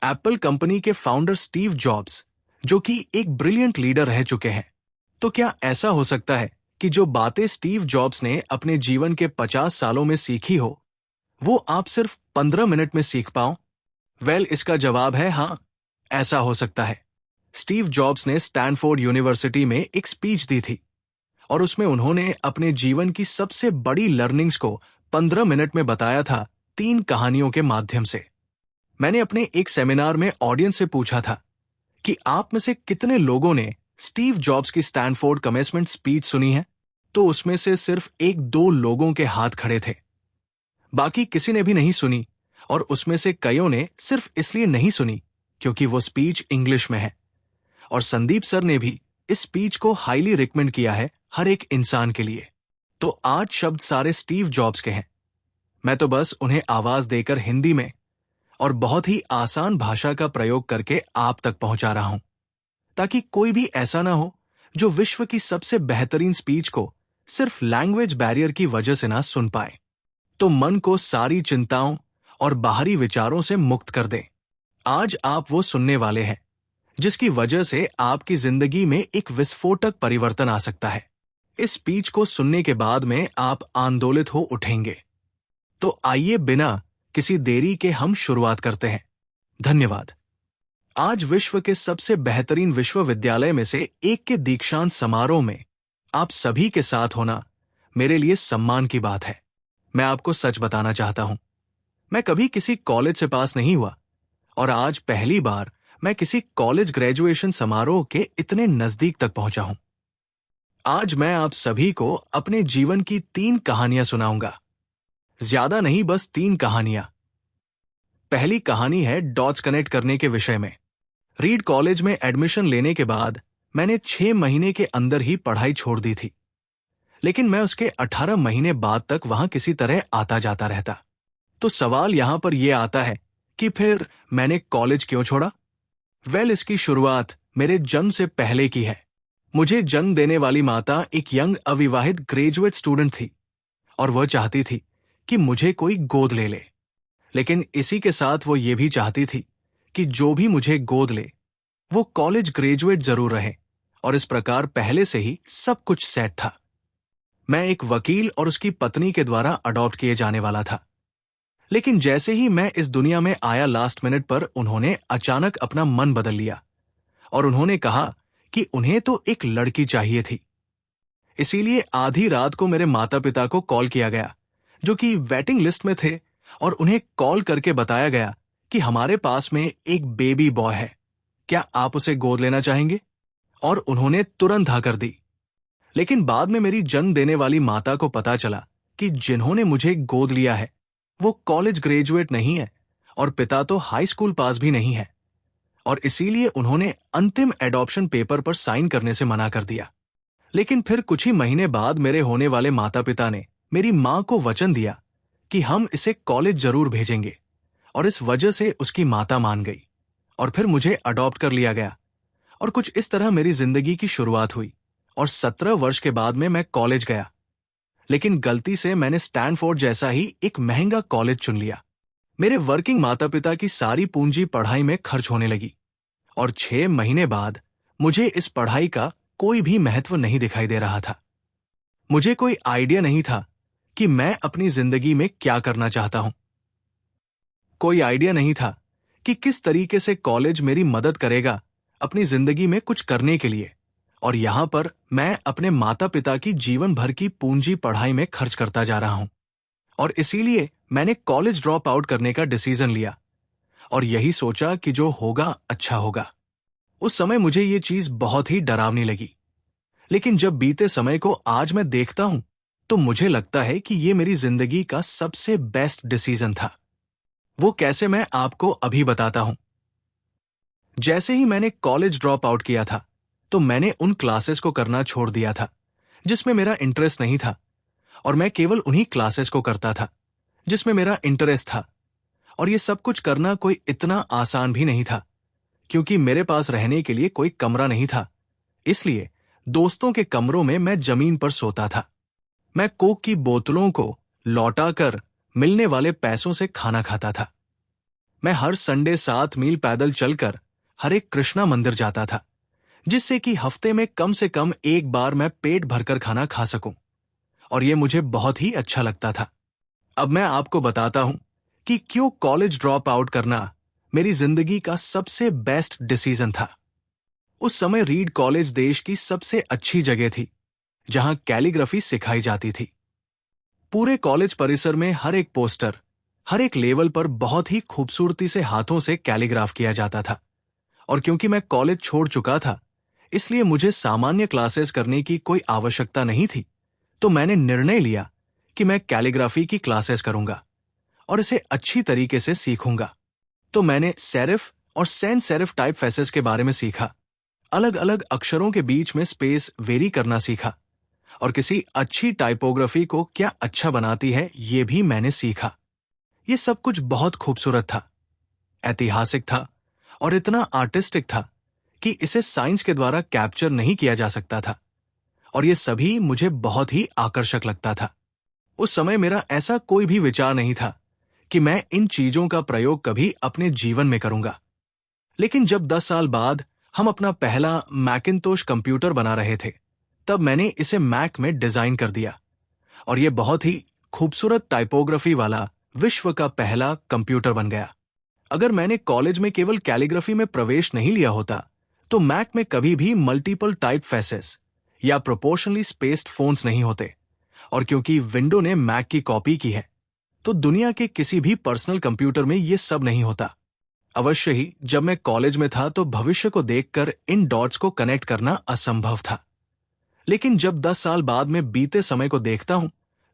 Apple company के founder Steve jobs, जो कि एक ब्रिलियंट लीडर रह चुके हैं। तो क्या ऐसा हो सकता है कि जो बातें स्टीव जॉब्स ने अपने जीवन के 50 सालों में सीखी हो, वो आप सिर्फ 15 मिनट में सीख पाओ? इसका जवाब है हाँ, ऐसा हो सकता है। स्टीव जॉब्स ने स्टैनफोर्ड यूनिवर्सिटी में एक स्पीच दी थी और उसमें उन्होंने अपने जीवन की सबसे बड़ी लर्निंग्स को 15 मिनट में बताया था, 3 कहानियों के माध्यम से। मैंने अपने एक सेमिनार में ऑडियंस से पूछा था कि आप में से कितने लोगों ने स्टीव जॉब्स की स्टैनफोर्ड कमेंसमेंट स्पीच सुनी है। तो उसमें से सिर्फ 1-2 लोगों के हाथ खड़े थे, बाकी किसी ने भी नहीं सुनी। और उसमें से कईयों ने सिर्फ इसलिए नहीं सुनी क्योंकि वो स्पीच इंग्लिश में है। और संदीप सर ने भी इस स्पीच को हाईली रिकमेंड किया है हर एक इंसान के लिए। तो आज शब्द सारे स्टीव जॉब्स के हैं। मैं तो बस उन्हें आवाज देकर हिंदी में और बहुत ही आसान भाषा का प्रयोग करके आप तक पहुंचा रहा हूं, ताकि कोई भी ऐसा ना हो जो विश्व की सबसे बेहतरीन स्पीच को सिर्फ लैंग्वेज बैरियर की वजह से ना सुन पाए। तो मन को सारी चिंताओं और बाहरी विचारों से मुक्त कर दें। आज आप वो सुनने वाले हैं जिसकी वजह से आपकी जिंदगी में एक विस्फोटक परिवर्तन आ सकता है। इस स्पीच को सुनने के बाद में आप आंदोलित हो उठेंगे। तो आइए बिना किसी देरी के हम शुरुआत करते हैं। धन्यवाद। आज विश्व के सबसे बेहतरीन विश्वविद्यालय में से एक के दीक्षांत समारोह में आप सभी के साथ होना मेरे लिए सम्मान की बात है। मैं आपको सच बताना चाहता हूं, मैं कभी किसी कॉलेज से पास नहीं हुआ और आज पहली बार मैं किसी कॉलेज ग्रेजुएशन समारोह के इतने नजदीक तक पहुंचा हूं। आज मैं आप सभी को अपने जीवन की 3 कहानियां सुनाऊंगा। ज्यादा नहीं, बस 3 कहानियां। पहली कहानी है डॉट्स कनेक्ट करने के विषय में। रीड कॉलेज में एडमिशन लेने के बाद मैंने 6 महीने के अंदर ही पढ़ाई छोड़ दी थी, लेकिन मैं उसके 18 महीने बाद तक वहां किसी तरह आता जाता रहता। तो सवाल यहां पर यह आता है कि फिर मैंने कॉलेज क्यों छोड़ा? इसकी शुरुआत मेरे जन्म से पहले की है। मुझे जन्म देने वाली माता एक यंग अविवाहित ग्रेजुएट स्टूडेंट थी और वह चाहती थी कि मुझे कोई गोद ले ले, लेकिन इसी के साथ वो ये भी चाहती थी कि जो भी मुझे गोद ले वो कॉलेज ग्रेजुएट जरूर रहे। और इस प्रकार पहले से ही सब कुछ सेट था। मैं एक वकील और उसकी पत्नी के द्वारा अडॉप्ट किए जाने वाला था, लेकिन जैसे ही मैं इस दुनिया में आया लास्ट मिनट पर उन्होंने अचानक अपना मन बदल लिया और उन्होंने कहा कि उन्हें तो एक लड़की चाहिए थी। इसीलिए आधी रात को मेरे माता पिता को कॉल किया गया, जो कि वेटिंग लिस्ट में थे, और उन्हें कॉल करके बताया गया कि हमारे पास में एक बेबी बॉय है, क्या आप उसे गोद लेना चाहेंगे? और उन्होंने तुरंत हाँ कर दी। लेकिन बाद में मेरी जन्म देने वाली माता को पता चला कि जिन्होंने मुझे गोद लिया है वो कॉलेज ग्रेजुएट नहीं है और पिता तो हाई स्कूल पास भी नहीं है, और इसीलिए उन्होंने अंतिम एडॉप्शन पेपर पर साइन करने से मना कर दिया। लेकिन फिर कुछ ही महीने बाद मेरे होने वाले माता पिता ने मेरी मां को वचन दिया कि हम इसे कॉलेज जरूर भेजेंगे, और इस वजह से उसकी माता मान गई और फिर मुझे अडॉप्ट कर लिया गया। और कुछ इस तरह मेरी जिंदगी की शुरुआत हुई और 17 वर्ष के बाद में मैं कॉलेज गया। लेकिन गलती से मैंने स्टैनफोर्ड जैसा ही एक महंगा कॉलेज चुन लिया। मेरे वर्किंग माता पिता की सारी पूंजी पढ़ाई में खर्च होने लगी और 6 महीने बाद मुझे इस पढ़ाई का कोई भी महत्व नहीं दिखाई दे रहा था। मुझे कोई आइडिया नहीं था कि मैं अपनी जिंदगी में क्या करना चाहता हूं। कोई आइडिया नहीं था कि किस तरीके से कॉलेज मेरी मदद करेगा अपनी जिंदगी में कुछ करने के लिए। और यहां पर मैं अपने माता पिता की जीवन भर की पूंजी पढ़ाई में खर्च करता जा रहा हूं, और इसीलिए मैंने कॉलेज ड्रॉप आउट करने का डिसीजन लिया और यही सोचा कि जो होगा अच्छा होगा। उस समय मुझे ये चीज बहुत ही डरावनी लगी, लेकिन जब बीते समय को आज मैं देखता हूं तो मुझे लगता है कि ये मेरी जिंदगी का सबसे बेस्ट डिसीजन था। वो कैसे, मैं आपको अभी बताता हूं। जैसे ही मैंने कॉलेज ड्रॉप आउट किया था तो मैंने उन क्लासेस को करना छोड़ दिया था जिसमें मेरा इंटरेस्ट नहीं था, और मैं केवल उन्हीं क्लासेस को करता था जिसमें मेरा इंटरेस्ट था। और ये सब कुछ करना कोई इतना आसान भी नहीं था, क्योंकि मेरे पास रहने के लिए कोई कमरा नहीं था। इसलिए दोस्तों के कमरों में मैं जमीन पर सोता था। मैं कोक की बोतलों को लौटाकर मिलने वाले पैसों से खाना खाता था। मैं हर संडे 7 मील पैदल चलकर हरे कृष्णा मंदिर जाता था, जिससे कि हफ्ते में कम से कम एक बार मैं पेट भरकर खाना खा सकूं, और ये मुझे बहुत ही अच्छा लगता था। अब मैं आपको बताता हूं कि क्यों कॉलेज ड्रॉप आउट करना मेरी जिंदगी का सबसे बेस्ट डिसीजन था। उस समय रीड कॉलेज देश की सबसे अच्छी जगह थी जहां कैलीग्राफी सिखाई जाती थी। पूरे कॉलेज परिसर में हर एक पोस्टर, हर एक लेवल पर बहुत ही खूबसूरती से हाथों से कैलीग्राफ किया जाता था। और क्योंकि मैं कॉलेज छोड़ चुका था, इसलिए मुझे सामान्य क्लासेस करने की कोई आवश्यकता नहीं थी। तो मैंने निर्णय लिया कि मैं कैलीग्राफी की क्लासेस करूंगा और इसे अच्छी तरीके से सीखूंगा। तो मैंने सेरिफ और सैन सेरिफ टाइप फेसेस के बारे में सीखा, अलग अलग अक्षरों के बीच में स्पेस वेरी करना सीखा, और किसी अच्छी टाइपोग्राफी को क्या अच्छा बनाती है ये भी मैंने सीखा। ये सब कुछ बहुत खूबसूरत था, ऐतिहासिक था और इतना आर्टिस्टिक था कि इसे साइंस के द्वारा कैप्चर नहीं किया जा सकता था, और ये सभी मुझे बहुत ही आकर्षक लगता था। उस समय मेरा ऐसा कोई भी विचार नहीं था कि मैं इन चीजों का प्रयोग कभी अपने जीवन में करूंगा। लेकिन जब 10 साल बाद हम अपना पहला मैकिन्टोश कंप्यूटर बना रहे थे, तब मैंने इसे मैक में डिजाइन कर दिया, और यह बहुत ही खूबसूरत टाइपोग्राफी वाला विश्व का पहला कंप्यूटर बन गया। अगर मैंने कॉलेज में केवल कैलीग्राफी में प्रवेश नहीं लिया होता, तो मैक में कभी भी मल्टीपल टाइप फेसेस या प्रोपोर्शनली स्पेस्ड फोन्स नहीं होते, और क्योंकि विंडो ने मैक की कॉपी की है, तो दुनिया के किसी भी पर्सनल कंप्यूटर में यह सब नहीं होता। अवश्य ही जब मैं कॉलेज में था तो भविष्य को देखकर इन डॉट्स को कनेक्ट करना असंभव था। लेकिन जब 10 साल बाद में बीते समय को देखता हूं,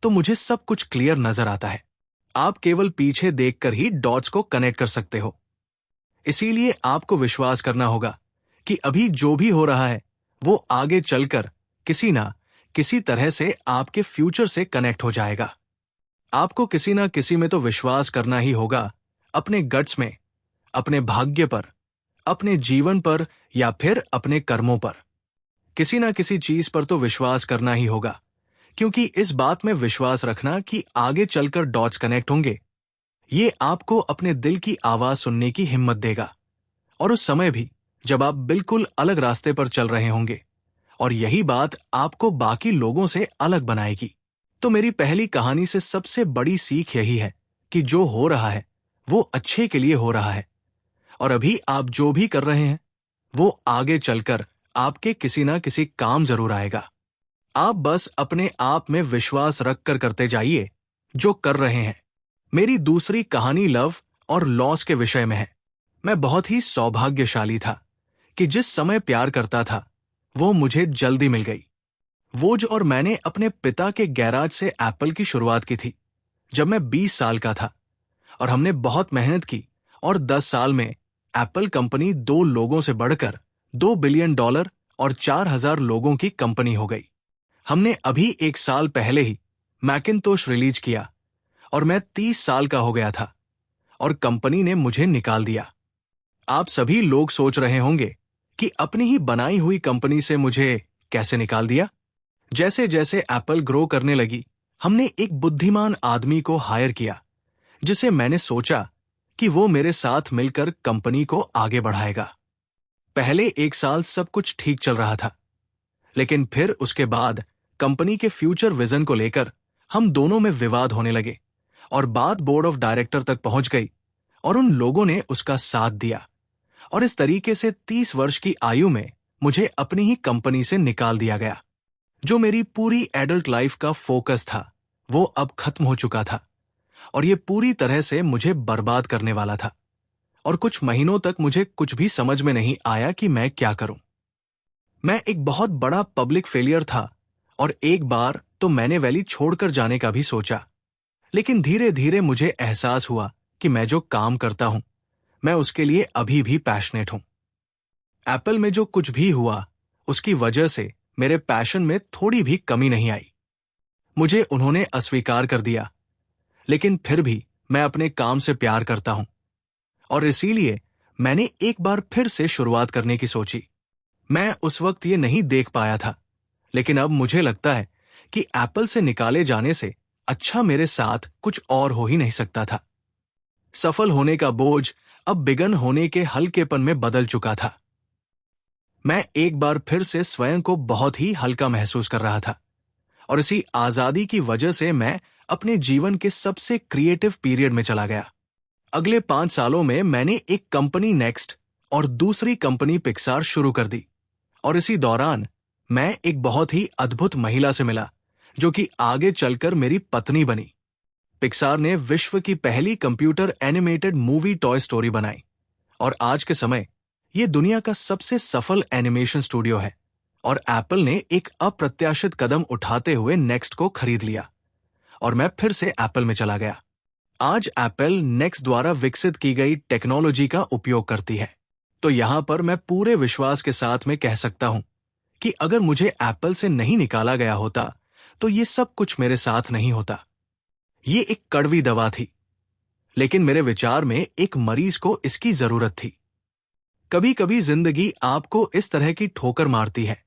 तो मुझे सब कुछ क्लियर नजर आता है। आप केवल पीछे देखकर ही डॉट्स को कनेक्ट कर सकते हो। इसीलिए आपको विश्वास करना होगा कि अभी जो भी हो रहा है वो आगे चलकर किसी ना किसी तरह से आपके फ्यूचर से कनेक्ट हो जाएगा। आपको किसी ना किसी में तो विश्वास करना ही होगा, अपने गट्स में, अपने भाग्य पर, अपने जीवन पर, या फिर अपने कर्मों पर। किसी ना किसी चीज पर तो विश्वास करना ही होगा, क्योंकि इस बात में विश्वास रखना कि आगे चलकर डॉट्स कनेक्ट होंगे, ये आपको अपने दिल की आवाज सुनने की हिम्मत देगा। और उस समय भी जब आप बिल्कुल अलग रास्ते पर चल रहे होंगे, और यही बात आपको बाकी लोगों से अलग बनाएगी। तो मेरी पहली कहानी से सबसे बड़ी सीख यही है कि जो हो रहा है वो अच्छे के लिए हो रहा है, और अभी आप जो भी कर रहे हैं वो आगे चलकर आपके किसी ना किसी काम जरूर आएगा। आप बस अपने आप में विश्वास रखकर करते जाइए जो कर रहे हैं। मेरी दूसरी कहानी लव और लॉस के विषय में है। मैं बहुत ही सौभाग्यशाली था कि जिस समय प्यार करता था वो मुझे जल्दी मिल गई। वोज और मैंने अपने पिता के गैराज से एप्पल की शुरुआत की थी जब मैं 20 साल का था, और हमने बहुत मेहनत की, और 10 साल में एप्पल कंपनी 2 लोगों से बढ़कर $2 बिलियन और 4,000 लोगों की कंपनी हो गई। हमने अभी 1 साल पहले ही मैकिन्टोश रिलीज किया, और मैं 30 साल का हो गया था, और कंपनी ने मुझे निकाल दिया। आप सभी लोग सोच रहे होंगे कि अपनी ही बनाई हुई कंपनी से मुझे कैसे निकाल दिया। जैसे जैसे एप्पल ग्रो करने लगी, हमने एक बुद्धिमान आदमी को हायर किया, जिसे मैंने सोचा कि वो मेरे साथ मिलकर कंपनी को आगे बढ़ाएगा। पहले 1 साल सब कुछ ठीक चल रहा था, लेकिन फिर उसके बाद कंपनी के फ्यूचर विजन को लेकर हम दोनों में विवाद होने लगे, और बात बोर्ड ऑफ डायरेक्टर तक पहुंच गई, और उन लोगों ने उसका साथ दिया, और इस तरीके से 30 वर्ष की आयु में मुझे अपनी ही कंपनी से निकाल दिया गया। जो मेरी पूरी एडल्ट लाइफ का फोकस था वो अब खत्म हो चुका था, और ये पूरी तरह से मुझे बर्बाद करने वाला था, और कुछ महीनों तक मुझे कुछ भी समझ में नहीं आया कि मैं क्या करूं। मैं एक बहुत बड़ा पब्लिक फेलियर था, और एक बार तो मैंने वैली छोड़कर जाने का भी सोचा। लेकिन धीरे धीरे मुझे एहसास हुआ कि मैं जो काम करता हूं मैं उसके लिए अभी भी पैशनेट हूं। एप्पल में जो कुछ भी हुआ उसकी वजह से मेरे पैशन में थोड़ी भी कमी नहीं आई। मुझे उन्होंने अस्वीकार कर दिया, लेकिन फिर भी मैं अपने काम से प्यार करता हूं, और इसीलिए मैंने एक बार फिर से शुरुआत करने की सोची। मैं उस वक्त ये नहीं देख पाया था, लेकिन अब मुझे लगता है कि एप्पल से निकाले जाने से अच्छा मेरे साथ कुछ और हो ही नहीं सकता था। सफल होने का बोझ अब बिगन होने के हल्केपन में बदल चुका था। मैं एक बार फिर से स्वयं को बहुत ही हल्का महसूस कर रहा था, और इसी आजादी की वजह से मैं अपने जीवन के सबसे क्रिएटिव पीरियड में चला गया। अगले 5 सालों में मैंने एक कंपनी नेक्स्ट और दूसरी कंपनी पिक्सार शुरू कर दी, और इसी दौरान मैं एक बहुत ही अद्भुत महिला से मिला जो कि आगे चलकर मेरी पत्नी बनी। पिक्सार ने विश्व की पहली computer animated movie toy story बनाई, और आज के समय ये दुनिया का सबसे सफल एनिमेशन स्टूडियो है। और एप्पल ने एक अप्रत्याशित कदम उठाते हुए नेक्स्ट को खरीद लिया, और मैं फिर से एप्पल में चला गया। आज एप्पल नेक्स्ट द्वारा विकसित की गई टेक्नोलॉजी का उपयोग करती है। तो यहां पर मैं पूरे विश्वास के साथ में कह सकता हूं कि अगर मुझे एप्पल से नहीं निकाला गया होता तो ये सब कुछ मेरे साथ नहीं होता। ये एक कड़वी दवा थी, लेकिन मेरे विचार में एक मरीज को इसकी जरूरत थी। कभी कभी जिंदगी आपको इस तरह की ठोकर मारती है,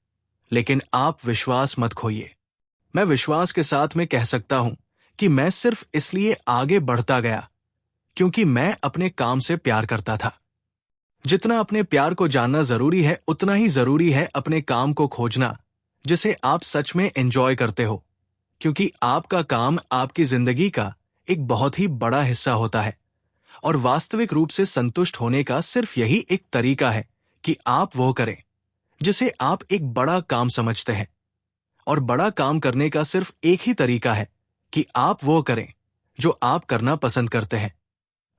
लेकिन आप विश्वास मत खोइए। मैं विश्वास के साथ में कह सकता हूं कि मैं सिर्फ इसलिए आगे बढ़ता गया क्योंकि मैं अपने काम से प्यार करता था। जितना अपने प्यार को जानना जरूरी है, उतना ही जरूरी है अपने काम को खोजना जिसे आप सच में एंजॉय करते हो, क्योंकि आपका काम आपकी जिंदगी का एक बहुत ही बड़ा हिस्सा होता है। और वास्तविक रूप से संतुष्ट होने का सिर्फ यही एक तरीका है कि आप वो करें जिसे आप एक बड़ा काम समझते हैं। और बड़ा काम करने का सिर्फ एक ही तरीका है कि आप वो करें जो आप करना पसंद करते हैं।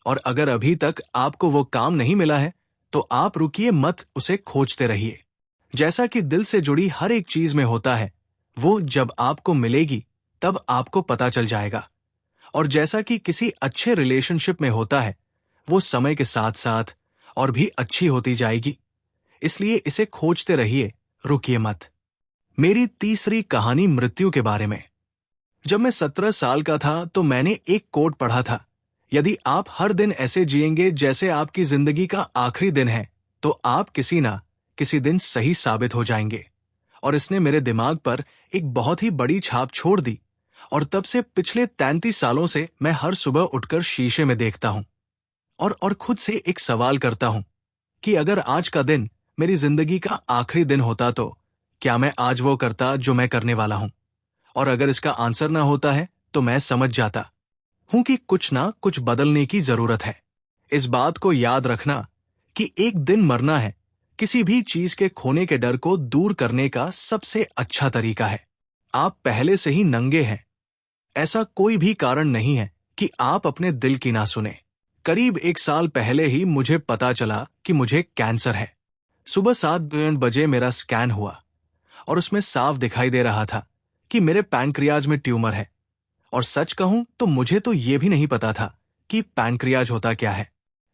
और अगर अभी तक आपको वो काम नहीं मिला है तो आप रुकिए मत, उसे खोजते रहिए। जैसा कि दिल से जुड़ी हर एक चीज में होता है, वो जब आपको मिलेगी तब आपको पता चल जाएगा। और जैसा कि किसी अच्छे रिलेशनशिप में होता है, वो समय के साथ साथ और भी अच्छी होती जाएगी। इसलिए इसे खोजते रहिए, रुकिए मत। मेरी तीसरी कहानी मृत्यु के बारे में। जब मैं 17 साल का था तो मैंने एक कोट पढ़ा था, यदि आप हर दिन ऐसे जिएंगे जैसे आपकी जिंदगी का आखिरी दिन है तो आप किसी ना किसी दिन सही साबित हो जाएंगे। और इसने मेरे दिमाग पर एक बहुत ही बड़ी छाप छोड़ दी, और तब से पिछले 33 सालों से मैं हर सुबह उठकर शीशे में देखता हूं और खुद से एक सवाल करता हूं कि अगर आज का दिन मेरी जिंदगी का आखिरी दिन होता तो क्या मैं आज वो करता जो मैं करने वाला हूं। और अगर इसका आंसर ना होता है तो मैं समझ जाता हूं कि कुछ ना कुछ बदलने की जरूरत है। इस बात को याद रखना कि एक दिन मरना है किसी भी चीज के खोने के डर को दूर करने का सबसे अच्छा तरीका है। आप पहले से ही नंगे हैं। ऐसा कोई भी कारण नहीं है कि आप अपने दिल की ना सुने। करीब 1 साल पहले ही मुझे पता चला कि मुझे कैंसर है। सुबह 7 बजे मेरा स्कैन हुआ, और उसमें साफ दिखाई दे रहा था कि मेरे पैनक्रियाज में ट्यूमर है। और सच कहूं तो मुझे तो ये भी नहीं पता था कि पैनक्रियाज होता क्या है।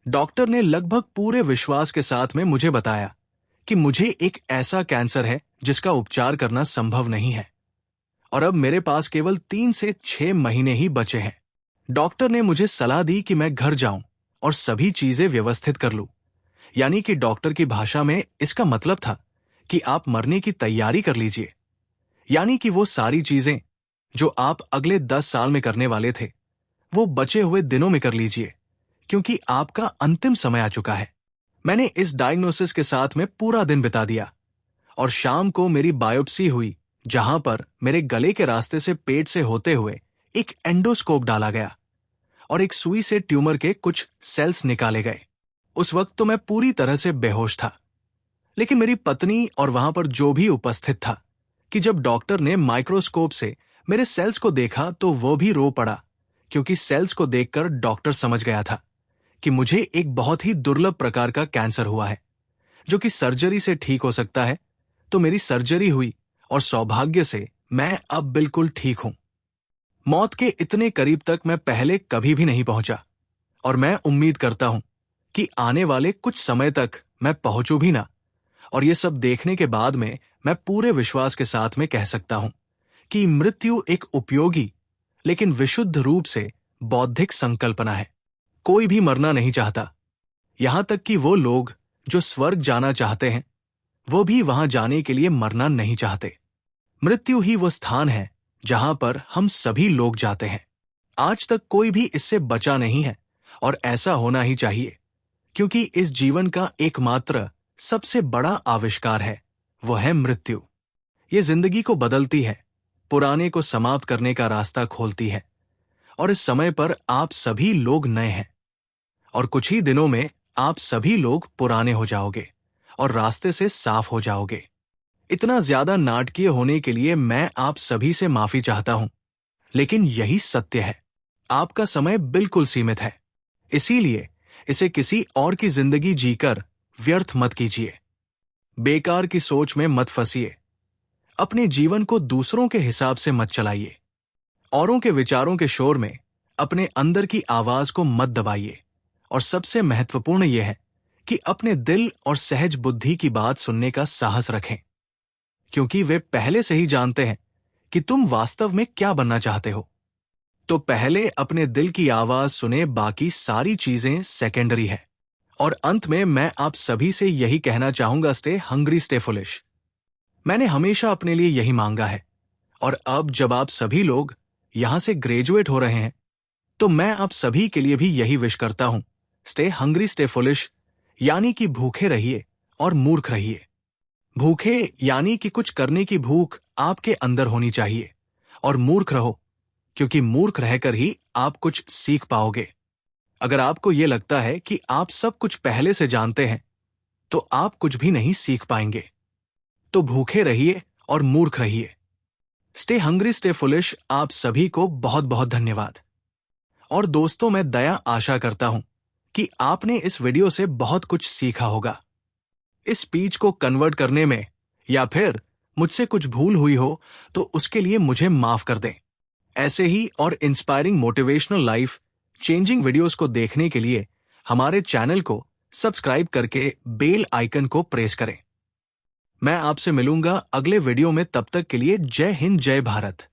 डॉक्टर ने लगभग पूरे विश्वास के साथ में मुझे बताया कि मुझे एक ऐसा कैंसर है जिसका उपचार करना संभव नहीं है, और अब मेरे पास केवल 3 से 6 महीने ही बचे हैं। डॉक्टर ने मुझे सलाह दी कि मैं घर जाऊं और सभी चीजें व्यवस्थित कर लूं। यानी कि डॉक्टर की भाषा में इसका मतलब था कि आप मरने की तैयारी कर लीजिए। यानी कि वो सारी चीजें जो आप अगले 10 साल में करने वाले थे, वो बचे हुए दिनों में कर लीजिए, क्योंकि आपका अंतिम समय आ चुका है। मैंने इस डायग्नोसिस के साथ में पूरा दिन बिता दिया, और शाम को मेरी बायोप्सी हुई, जहां पर मेरे गले के रास्ते से पेट से होते हुए एक एंडोस्कोप डाला गया और एक सुई से ट्यूमर के कुछ सेल्स निकाले गए। उस वक्त तो मैं पूरी तरह से बेहोश था, लेकिन मेरी पत्नी और वहां पर जो भी उपस्थित था कि जब डॉक्टर ने माइक्रोस्कोप से मेरे सेल्स को देखा तो वो भी रो पड़ा, क्योंकि सेल्स को देखकर डॉक्टर समझ गया था कि मुझे एक बहुत ही दुर्लभ प्रकार का कैंसर हुआ है जो कि सर्जरी से ठीक हो सकता है। तो मेरी सर्जरी हुई और सौभाग्य से मैं अब बिल्कुल ठीक हूं। मौत के इतने करीब तक मैं पहले कभी भी नहीं पहुंचा, और मैं उम्मीद करता हूं कि आने वाले कुछ समय तक मैं पहुंचूं भी ना। और ये सब देखने के बाद में मैं पूरे विश्वास के साथ में कह सकता हूं कि मृत्यु एक उपयोगी लेकिन विशुद्ध रूप से बौद्धिक संकल्पना है। कोई भी मरना नहीं चाहता, यहां तक कि वो लोग जो स्वर्ग जाना चाहते हैं, वो भी वहां जाने के लिए मरना नहीं चाहते। मृत्यु ही वो स्थान है जहां पर हम सभी लोग जाते हैं। आज तक कोई भी इससे बचा नहीं है, और ऐसा होना ही चाहिए, क्योंकि इस जीवन का एकमात्र सबसे बड़ा आविष्कार है, वो है मृत्यु। ये जिंदगी को बदलती है, पुराने को समाप्त करने का रास्ता खोलती है। और इस समय पर आप सभी लोग नए हैं, और कुछ ही दिनों में आप सभी लोग पुराने हो जाओगे और रास्ते से साफ हो जाओगे। इतना ज्यादा नाटकीय होने के लिए मैं आप सभी से माफी चाहता हूं, लेकिन यही सत्य है। आपका समय बिल्कुल सीमित है, इसीलिए इसे किसी और की जिंदगी जीकर व्यर्थ मत कीजिए। बेकार की सोच में मत फंसिए। अपने जीवन को दूसरों के हिसाब से मत चलाइए। औरों के विचारों के शोर में अपने अंदर की आवाज को मत दबाइए। और सबसे महत्वपूर्ण यह है कि अपने दिल और सहज बुद्धि की बात सुनने का साहस रखें, क्योंकि वे पहले से ही जानते हैं कि तुम वास्तव में क्या बनना चाहते हो। तो पहले अपने दिल की आवाज सुने, बाकी सारी चीजें सेकेंडरी है। और अंत में मैं आप सभी से यही कहना चाहूंगा, स्टे हंग्री स्टे फुलिश। मैंने हमेशा अपने लिए यही मांगा है, और अब जब आप सभी लोग यहां से ग्रेजुएट हो रहे हैं, तो मैं आप सभी के लिए भी यही विश करता हूं, स्टे हंग्री स्टे फुलिश, यानी कि भूखे रहिए और मूर्ख रहिए। भूखे यानी कि कुछ करने की भूख आपके अंदर होनी चाहिए, और मूर्ख रहो, क्योंकि मूर्ख रहकर ही आप कुछ सीख पाओगे। अगर आपको यह लगता है कि आप सब कुछ पहले से जानते हैं, तो आप कुछ भी नहीं सीख पाएंगे। तो भूखे रहिए और मूर्ख रहिए। Stay hungry stay foolish. आप सभी को बहुत बहुत धन्यवाद। और दोस्तों, मैं दया आशा करता हूं कि आपने इस वीडियो से बहुत कुछ सीखा होगा। इस स्पीच को कन्वर्ट करने में या फिर मुझसे कुछ भूल हुई हो तो उसके लिए मुझे माफ कर दें। ऐसे ही और inspiring motivational life changing videos को देखने के लिए हमारे चैनल को सब्सक्राइब करके बेल आइकन को प्रेस करें। मैं आपसे मिलूंगा अगले वीडियो में, तब तक के लिए जय हिंद, जय भारत।